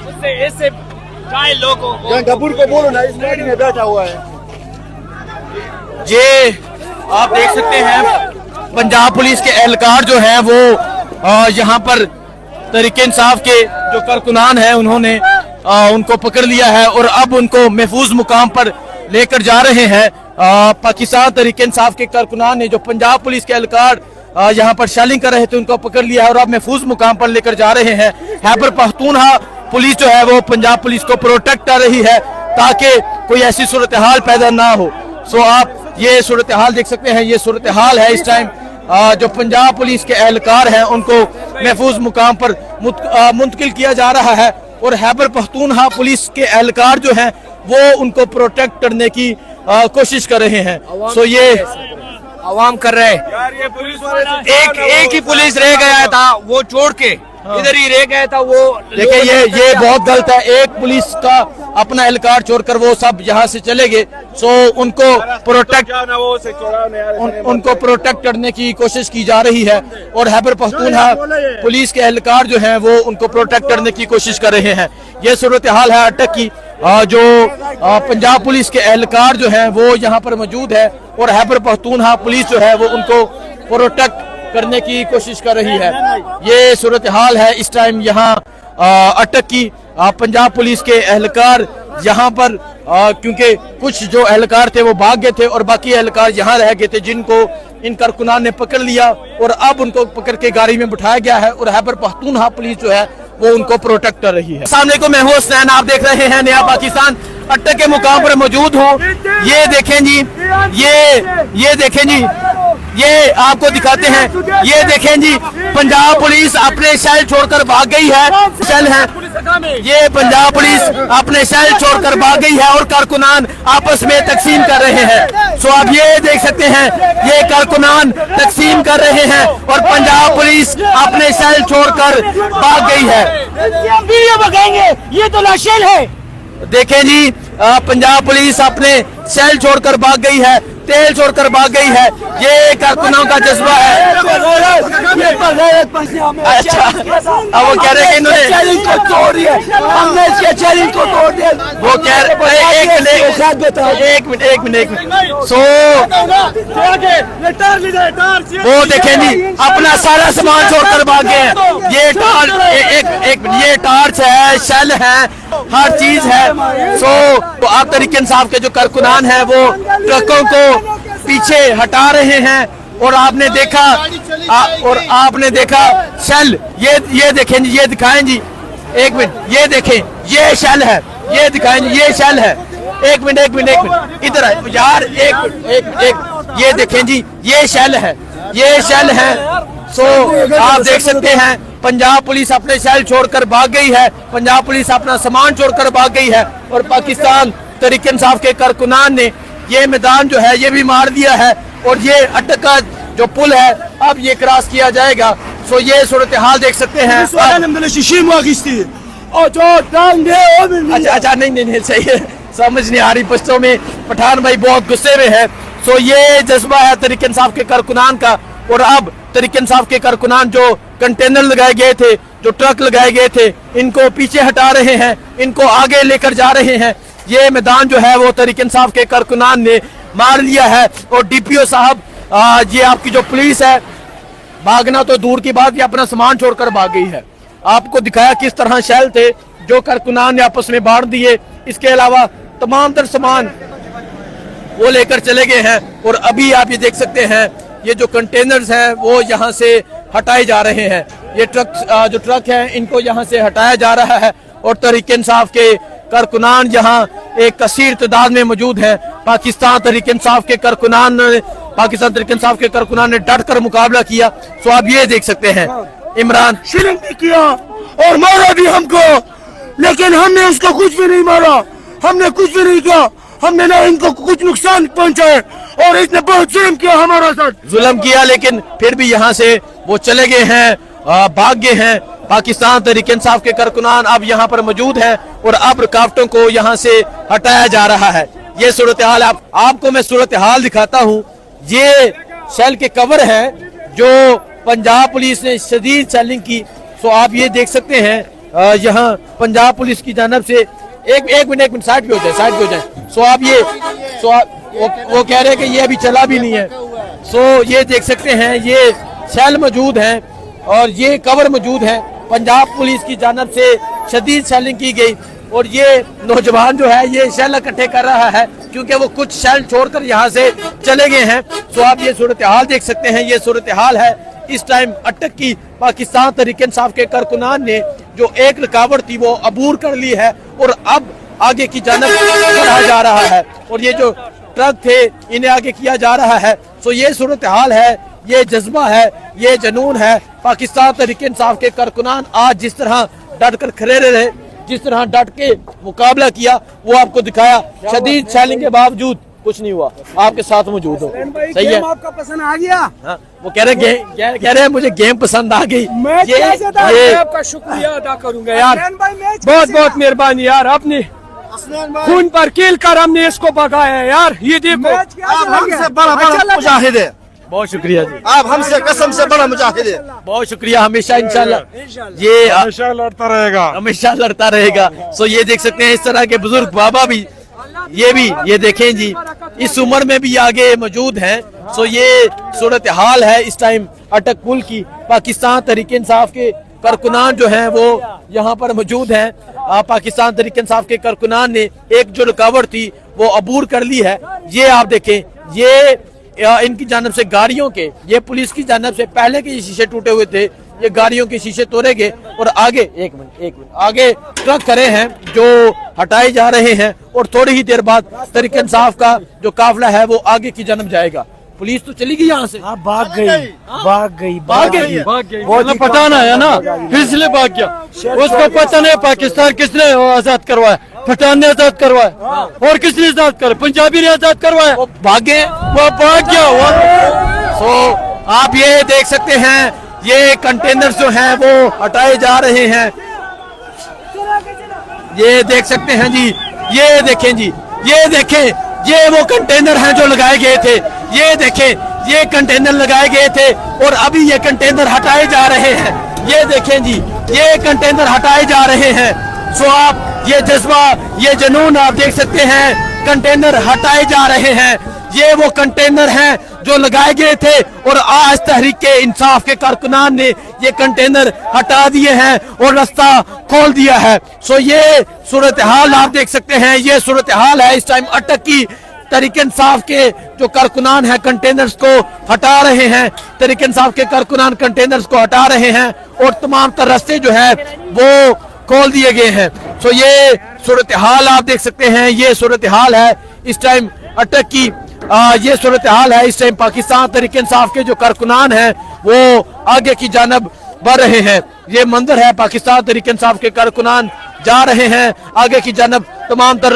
उससे ऐसे काय लोगों गबूर को बोलो ना, इस गाड़ी में बैठा हुआ है। ये आप देख सकते हैं पंजाब पुलिस के एहलकार जो है वो यहाँ पर तहरीक इंसाफ के जो कारकुनान है उन्होंने उनको पकड़ लिया है और अब उनको महफूज मुकाम पर लेकर जा रहे हैं। पाकिस्तान तहरीक इंसाफ के कारकुनान ने जो पंजाब पुलिस के एहलकार यहाँ पर शेलिंग कर रहे थे उनको पकड़ लिया है और अब महफूज मुकाम पर लेकर जा रहे हैं। खैबर पख्तूनख्वा पुलिस जो है वो पंजाब पुलिस को प्रोटेक्ट कर रही है ताकि कोई ऐसी सूरत हाल पैदा ना हो। सो आप ये सूरत हाल देख सकते हैं, ये सूरत हाल है इस टाइम। जो पंजाब पुलिस के एहलकार हैं उनको महफूज मुकाम पर मुंतकिल किया जा रहा है और खैबर पख्तूनख्वा पुलिस के एहलकार जो हैं वो उनको प्रोटेक्ट करने की कोशिश कर रहे हैं। सो ये आवाम कर रहे यार ये पुलिस वाले एक ही पुलिस रह गया था, वो छोड़ के इधर ही रह गया था। वो देखिए ये बहुत गलत है। एक पुलिस का अपना एहलकार छोड़कर वो सब यहाँ से चले गए। सो उनको प्रोटेक्ट करने की कोशिश की जा रही है और खैबर पख्तूनख्वा पुलिस के एहलकार जो हैं वो उनको प्रोटेक्ट करने की कोशिश कर रहे हैं। ये सूरत हाल है अटक की। जो पंजाब पुलिस के एहलकार जो हैं वो यहाँ पर मौजूद है और खैबर पख्तूनख्वा पुलिस जो है वो उनको प्रोटेक्ट करने की कोशिश कर रही है। ये सूरत हाल है इस टाइम यहाँ अटक की। पंजाब पुलिस के एहलकार यहाँ पर क्योंकि कुछ जो एहलकार थे वो भाग गए थे और बाकी एहलकार यहाँ रह गए थे जिनको इन कारकुनान ने पकड़ लिया और अब उनको पकड़ के गाड़ी में बिठाया गया है और खैबर पख्तूनख्वा पुलिस जो है वो उनको प्रोटेक्ट कर रही है। सामने को मैं हूँ हुसैन, आप देख रहे हैं नया पाकिस्तान। अटक के मुकाम पर मौजूद हूँ। ये देखें जी, ये देखें जी, ये आपको दिखाते हैं। ये देखें जी, पंजाब पुलिस अपने शहर छोड़कर भाग गई है। शहर है ये पंजाब पुलिस अपने शहर छोड़कर भाग गई है और कारकुनान आपस में तकसीम कर रहे हैं। सो आप ये देख सकते हैं, ये कारकुनान तकसीम कर रहे हैं और पंजाब पुलिस अपने शहर छोड़कर भाग गई है। वीडियो बगाएंगे, ये तो लाशेल है। देखें जी, पंजाब पुलिस अपने शहर छोड़कर भाग गई है, तेल छोड़कर भाग गई है। ये कारकुनों का जज्बा है। अच्छा, अब वो कह रहे हैं कि इन्होंने चैलेंज को तोड़ दिया, हमने इसके चैलेंज को तोड़ दिया। वो कह रहे एक मिनट सो वो देखें जी, अपना सारा सामान छोड़कर भाग गए हैं। ये टार्च है, शेल है, हर चीज है। सो तो आप तहरीक इंसाफ के जो कारकुनान हैं वो ट्रकों को पीछे हटा रहे हैं और आपने देखा शेल। ये देखें जी, ये दिखाएं जी, एक मिनट, ये देखें, ये शेल है, ये दिखाएं जी, ये शेल है। एक मिनट इधर आए यार, एक ये देखें जी, ये शेल है, ये शेल है। सो आप देख सकते हैं पंजाब पुलिस अपने शहर छोड़कर भाग गई है, पंजाब पुलिस अपना सामान छोड़कर भाग गई है और पाकिस्तान तहरीक इंसाफ के कारकुनान ने ये मैदान जो है ये भी मार दिया है और ये अटक का जो पुल है अब ये क्रॉस किया जाएगा। सो ये सूरत हाल देख सकते हैं। अच्छा नहीं सही है, समझ नहीं आ रही पश्तों में। पठान भाई बहुत गुस्से में है। सो ये जज्बा है तहरीक इंसाफ के कारकुनान का और अब तहरीक इंसाफ के कारकुनान जो कंटेनर लगाए गए थे, जो ट्रक लगाए गए थे, इनको पीछे हटा रहे हैं, इनको आगे लेकर जा रहे हैं। ये मैदान जो है वो तहरीक इंसाफ के कारकुनान ने मार लिया है और डीपीओ साहब, ये आपकी जो पुलिस है, भागना तो दूर की बात, ये अपना सामान छोड़कर भाग गई है। आपको दिखाया किस तरह शैल थे जो कारकुनान ने आपस में बांट दिए। इसके अलावा तमाम तर सामान वो लेकर चले गए हैं और अभी आप ये देख सकते हैं ये जो कंटेनर्स हैं वो यहाँ से हटाए जा रहे हैं। ये जो ट्रक है इनको यहाँ से हटाया जा रहा है और तहरीक इंसाफ के कारकुनान यहाँ एक कसीर तादाद में मौजूद है। पाकिस्तान तहरीक इंसाफ के कारकुनान ने डट कर मुकाबला किया। सो आप ये देख सकते हैं, इमरान शिलिंग भी किया और मारा भी हमको, लेकिन हमने उसको कुछ भी नहीं मारा, हमने कुछ भी नहीं किया, हमने ना इनको कुछ नुकसान पहुंचाया और इसने बहुत जुल्म किया हमारा साथ, जुल्म किया। लेकिन फिर भी यहाँ से वो चले गए हैं, भाग गए हैं। पाकिस्तान तहरीक इंसाफ के कारकुनान अब यहाँ पर मौजूद हैं और अब रुकावटों को यहाँ से हटाया जा रहा है। ये सूरत हाल आपको मैं सूरत हाल दिखाता हूँ। ये शेल के कवर है जो पंजाब पुलिस ने शदीद शेलिंग की। सो आप ये देख सकते हैं यहाँ पंजाब पुलिस की जानब से एक मिनट साइड पे हो जाए सो आप ये वो कह रहे हैं कि ये अभी चला भी नहीं है। सो ये देख सकते हैं ये सेल मौजूद हैं और ये कवर मौजूद है। पंजाब पुलिस की जानब से शदीद सेलिंग की गई और ये नौजवान जो है ये शेल इकट्ठे कर रहा है क्योंकि वो कुछ शेल छोड़कर यहाँ से चले गए हैं। सो आप ये सूरत हाल देख सकते हैं, ये सूरत हाल है इस टाइम अटक की। पाकिस्तान तहरीक इंसाफ के कारकुनान ने जो एक रुकावट थी वो अबूर कर ली है और अब आगे की जानब बढ़ा जा रहा है और ये जो ट्रक थे इन्हें आगे किया जा रहा है। सो ये सूरत हाल है, ये जज्बा है, ये जनून है। पाकिस्तान तहरीक इंसाफ के कारकुनान आज जिस तरह डट कर खड़े रहे, जिस तरह डट के मुकाबला किया वो आपको दिखाया। शदीद शेलिंग के बावजूद कुछ नहीं हुआ, आपके साथ मौजूद हो। सही है, आपका पसंद आ गया? हाँ, वो कह रहे हैं मुझे गेम पसंद आ गई। ये आपका शुक्रिया अदा करूंगा यार, बहुत बहुत मेहरबानी यार, आपने खून पर कील कर हमने इसको भगाया है यार। ये देखो आप हमसे बड़ा मुजाहिद है, बहुत शुक्रिया जी, आप हमसे कसम से बड़ा मुजाहिद है। बहुत शुक्रिया। हमेशा इंशाल्लाह ये हमेशा लड़ता रहेगा, हमेशा लड़ता रहेगा। सो ये देख सकते हैं इस तरह के बुजुर्ग बाबा भी ये देखें जी इस उम्र में भी आगे मौजूद हैं। सो ये सूरत हाल है इस टाइम अटक पुल की। पाकिस्तान तहरीक इंसाफ के कारकुनान जो हैं वो यहाँ पर मौजूद हैं। पाकिस्तान तहरीक इंसाफ के कारकुनान ने एक जो रुकावट थी वो अबूर कर ली है। ये आप देखें, ये इनकी जानब से गाड़ियों के, ये पुलिस की जानब से पहले के शीशे टूटे हुए थे, ये गाड़ियों के शीशे तोड़े गए और आगे एक मिनट आगे ट्रक खड़े हैं जो हटाए जा रहे हैं और थोड़ी ही देर बाद तहरीक इंसाफ का जो काफिला है वो आगे की जानब जाएगा। पुलिस तो चली गई यहाँ से, भाग गई। वो पठान आया ना फिर इसलिए भाग गया। उसको पता नहीं पाकिस्तान किसने आजाद करवाया, पठान ने आजाद करवाया और किसने आजाद करवाया, पंजाबी ने आजाद करवाया। वो भाग गया। सो आप ये देख सकते हैं ये कंटेनर्स जो हैं वो हटाए जा रहे हैं। ये देख सकते हैं जी, ये देखें जी, ये देखें, ये वो कंटेनर हैं जो लगाए गए थे। ये देखें ये कंटेनर लगाए गए थे और अभी ये कंटेनर हटाए जा रहे हैं। ये देखें जी, ये कंटेनर हटाए जा रहे हैं। सो आप ये जज्बा, ये जुनून आप देख सकते हैं, कंटेनर हटाए जा रहे हैं। ये वो कंटेनर हैं जो लगाए गए थे और आज तहरीक इंसाफ के कारकुनान ने ये कंटेनर हटा दिए हैं और रास्ता खोल दिया है। सो ये सूरत हाल आप देख सकते हैं, ये सूरत हाल है इस टाइम अटक की। तहरीक इंसाफ के जो कारकुनान हैं कंटेनर्स को हटा रहे हैं, तहरीक इंसाफ के कारकुनान कंटेनर्स को हटा रहे हैं और तमाम तर रास्ते जो है वो खोल दिए गए हैं। सो ये सूरत हाल आप देख सकते हैं, ये सूरत हाल है इस टाइम अटक की। ये सूरत हाल है इस टाइम पाकिस्तान तहरीक इंसाफ के जो कारकुनान हैं वो आगे की जानब बढ़ रहे हैं। ये मंजर है, पाकिस्तान तहरीक इंसाफ के कारकुनान जा रहे हैं आगे की जानब, तमाम तर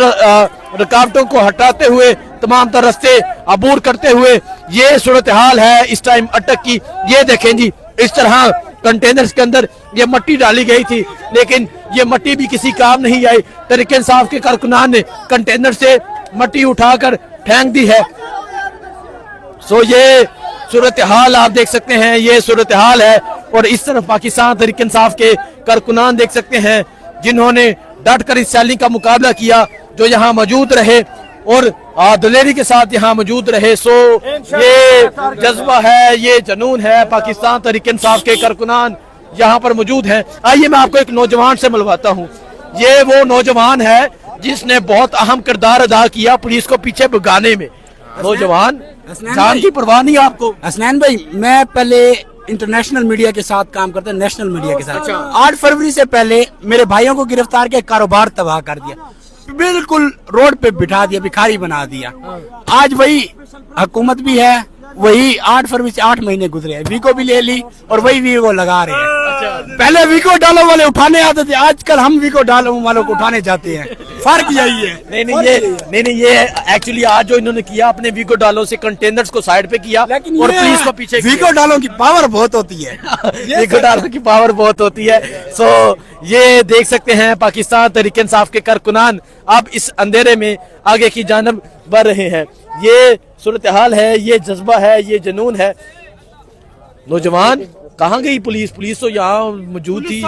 रुकावटों को हटाते हुए, तमाम तर रास्ते अबूर करते हुए। ये सूरत हाल है इस टाइम अटक की। ये देखें जी, इस तरह कंटेनर्स के अंदर ये मट्टी डाली गई थी लेकिन ये मट्टी भी किसी काम नहीं आई। तहरीक इंसाफ के कारकुनान ने कंटेनर से मट्टी उठाकर फेंक दी है। सो ये सूरत हाल आप देख सकते हैं, ये सूरत हाल है। और इस तरफ पाकिस्तान तहरीक इंसाफ के कारकुनान देख सकते हैं जिन्होंने डट कर इस सैलिंग का मुकाबला किया, जो यहाँ मौजूद रहे और दलेरी के साथ यहाँ मौजूद रहे। सो ये जज्बा है, ये जुनून है, पाकिस्तान तहरीक इंसाफ के कारकुनान यहाँ पर मौजूद हैं। आइए मैं आपको एक नौजवान से मिलवाता हूँ। ये वो नौजवान है जिसने बहुत अहम किरदार अदा किया पुलिस को पीछे भगाने में। नौजवान, जान की परवाह नहीं आपको? हसनैन भाई, मैं पहले इंटरनेशनल मीडिया के साथ काम करता, नेशनल मीडिया के साथ। 8 फरवरी से पहले मेरे भाइयों को गिरफ्तार किया, कारोबार तबाह कर दिया, बिल्कुल रोड पे बिठा दिया, भिखारी बना दिया। आज वही हुकूमत भी है, वही 8 फरवरी से 8 महीने गुजरे हैं, वीको भी ले ली और वही वीको लगा रहे हैं। पहले वीको डालो वाले उठाने आते थे, आजकल हम वीको डालो वालों को उठाने जाते हैं। फर्क यही है। नहीं ये एक्चुअली आज जो इन्होंने किया अपने वीको डालो से कंटेनर्स को साइड पे किया और पुलिस को पीछे। वीको डालो की पावर बहुत होती है। वीको डालो की पावर बहुत होती है। सो ये देख सकते हैं पाकिस्तान तहरीक इंसाफ के कारकुनान अब इस अंधेरे में आगे की जानब बढ़ रहे हैं। ये सूरत हाल है, ये जज्बा है, ये जुनून है। नौजवान, کہاں گئی پولیس؟ پولیس تو یہاں موجود تھی.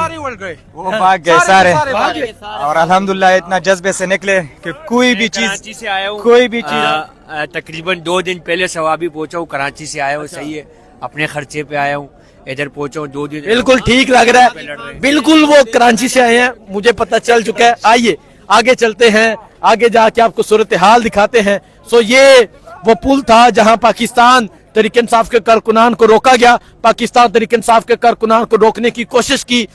وہ بھاگ گئے سارے, اور الحمدللہ اتنا جذبے سے نکلے کہ کوئی بھی چیز, کراچی سے آیا ہوں, کوئی بھی چیز. تقریباً 2 دن پہلے ثوابی پہنچا ہوں, کراچی سے آیا ہوں, صحیح ہے, اپنے خرچے پہ آیا ہوں, ادھر پہنچا ہوں 2 دن. بالکل ٹھیک لگ رہا ہے, بالکل وہ کراچی سے آئے ہیں, مجھے پتہ چل چکا ہے. آئیے آگے چلتے ہیں, آگے جا کے آپ کو صورتحال دکھاتے ہیں. سو یہ وہ پل تھا جہاں پاکستان تحریک انصاف کے کارکنان کو روکا گیا. پاکستان تحریک انصاف کے کارکنان کو روکنے کی کوشش کی.